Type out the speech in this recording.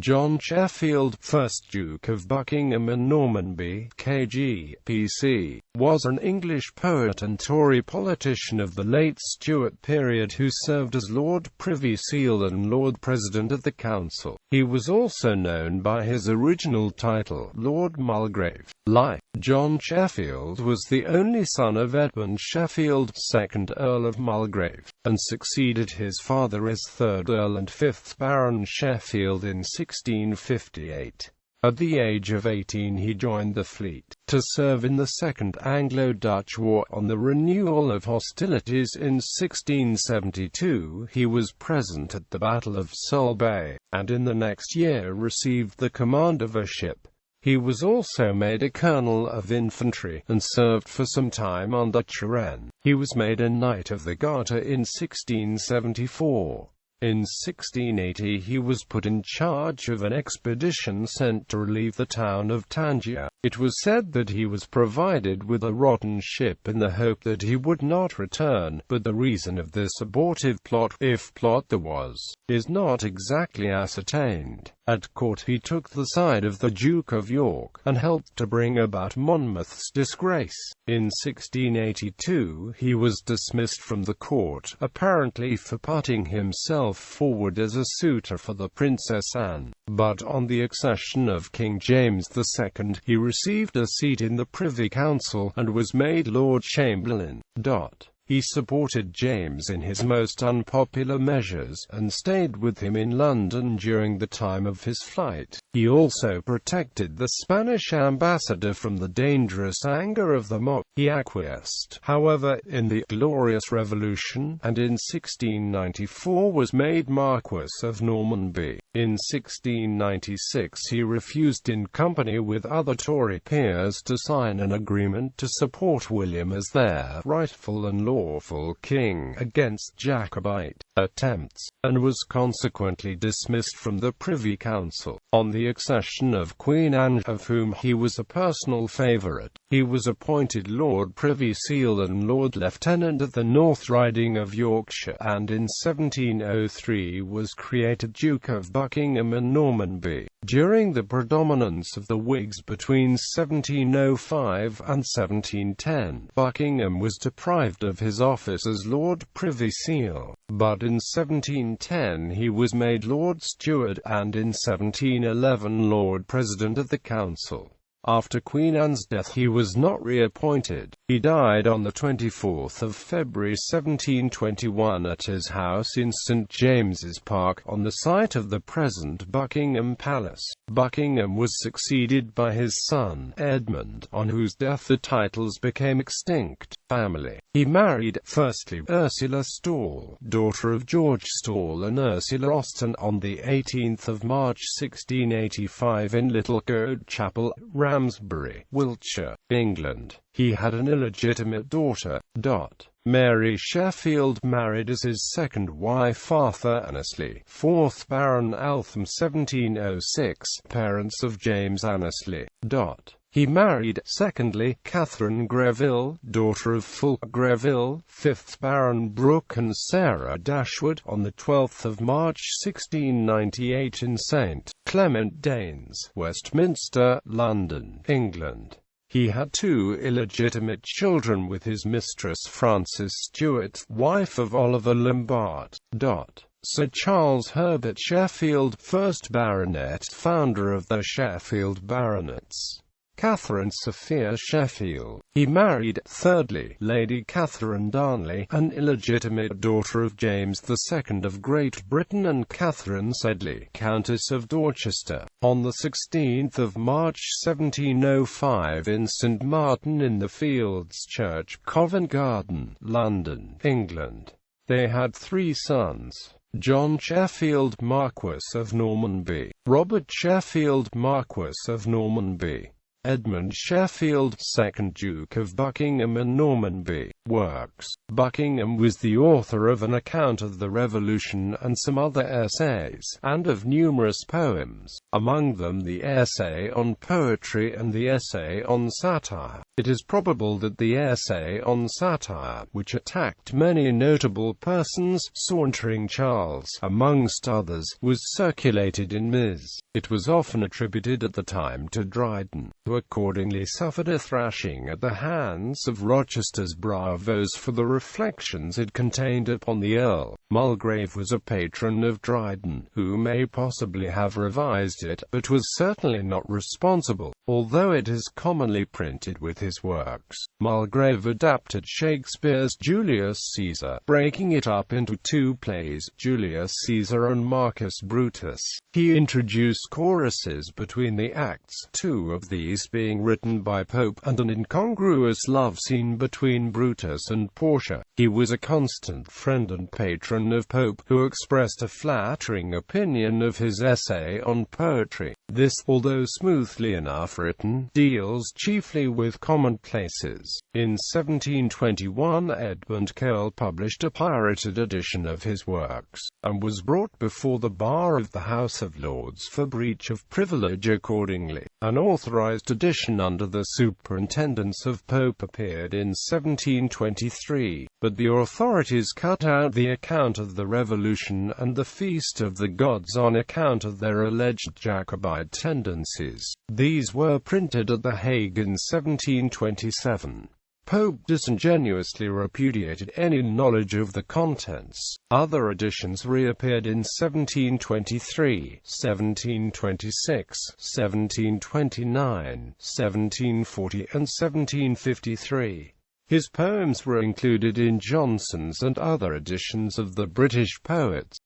John Sheffield, 1st Duke of Buckingham and Normanby, KG, PC, was an English poet and Tory politician of the late Stuart period who served as Lord Privy Seal and Lord President of the Council. He was also known by his original title, Lord Mulgrave. Life. John Sheffield was the only son of Edmund Sheffield, 2nd Earl of Mulgrave, and succeeded his father as 3rd Earl and 5th Baron Sheffield in 1658. At the age of 18 he joined the fleet, to serve in the Second Anglo-Dutch War. On the renewal of hostilities in 1672 he was present at the Battle of Solbay, and in the next year received the command of a ship. He was also made a colonel of infantry, and served for some time under Turenne. He was made a Knight of the Garter in 1674. In 1680 he was put in charge of an expedition sent to relieve the town of Tangier. It was said that he was provided with a rotten ship in the hope that he would not return, but the reason of this abortive plot, if plot there was, is not exactly ascertained. At court he took the side of the Duke of York, and helped to bring about Monmouth's disgrace. In 1682 he was dismissed from the court, apparently for putting himself forward as a suitor for the Princess Anne. But on the accession of King James II, he received a seat in the Privy Council, and was made Lord Chamberlain. He supported James in his most unpopular measures, and stayed with him in London during the time of his flight. He also protected the Spanish ambassador from the dangerous anger of the mob. He acquiesced, however, in the Glorious Revolution, and in 1694 was made Marquess of Normanby. In 1696 he refused, in company with other Tory peers, to sign an agreement to support William as their rightful and lawful king, against Jacobite attempts, and was consequently dismissed from the Privy Council. On the accession of Queen Anne, of whom he was a personal favourite, he was appointed Lord Privy Seal and Lord Lieutenant of the North Riding of Yorkshire, and in 1703 was created Duke of Buckingham and Normanby. During the predominance of the Whigs between 1705 and 1710, Buckingham was deprived of his office as Lord Privy Seal, but in 1710 he was made Lord Stuart, and in 1711 Lord President of the Council. After Queen Anne's death he was not reappointed. He died on the 24th of February 1721 at his house in St James's Park, on the site of the present Buckingham Palace. Buckingham was succeeded by his son, Edmund, on whose death the titles became extinct. Family. He married, firstly, Ursula Stawell, daughter of George Stawell and Ursula Austen, on the 18th of March 1685 in Littlecote Chapel, Ramsbury, Wiltshire, England. He had an illegitimate daughter. Mary Sheffield married as his second wife Arthur Annesley, 4th Baron Eltham, 1706, parents of James Annesley. He married, secondly, Catherine Greville, daughter of Fulk Greville, 5th Baron Brooke and Sarah Dashwood, on the 12th of March 1698 in St. Clement Danes, Westminster, London, England. He had two illegitimate children with his mistress Frances Stuart, wife of Oliver Lombard. Sir Charles Herbert Sheffield, 1st Baronet, founder of the Sheffield Baronets. Catherine Sophia Sheffield. He married, thirdly, Lady Catherine Darnley, an illegitimate daughter of James II of Great Britain, and Catherine Sedley, Countess of Dorchester, on the 16th of March 1705 in St Martin-in-the-Fields Church, Covent Garden, London, England. They had three sons: John Sheffield, Marquess of Normanby; Robert Sheffield, Marquess of Normanby; Edmund Sheffield, 2nd Duke of Buckingham and Normanby. Works. Buckingham was the author of an account of the Revolution and some other essays, and of numerous poems, among them the essay on poetry and the essay on satire. It is probable that the essay on satire, which attacked many notable persons, Sauntering Charles amongst others, was circulated in Ms. It was often attributed at the time to Dryden, who accordingly suffered a thrashing at the hands of Rochester's bravos for the reflections it contained upon the Earl. Mulgrave was a patron of Dryden, who may possibly have revised it, but was certainly not responsible, although it is commonly printed with his works. Mulgrave adapted Shakespeare's Julius Caesar, breaking it up into two plays, Julius Caesar and Marcus Brutus. He introduced choruses between the acts, two of these being written by Pope, and an incongruous love scene between Brutus and Portia. He was a constant friend and patron of Pope, who expressed a flattering opinion of his essay on poetry. This, although smoothly enough written, deals chiefly with commonplaces. In 1721 Edmund Kehl published a pirated edition of his works, and was brought before the bar of the House of Lords for breach of privilege accordingly. An authorized edition under the superintendence of Pope appeared in 1723, but the authorities cut out the account of the Revolution and the Feast of the Gods on account of their alleged Jacobite tendencies. These were printed at The Hague in 1727. Pope disingenuously repudiated any knowledge of the contents. Other editions reappeared in 1723, 1726, 1729, 1740 and 1753. His poems were included in Johnson's and other editions of the British poets.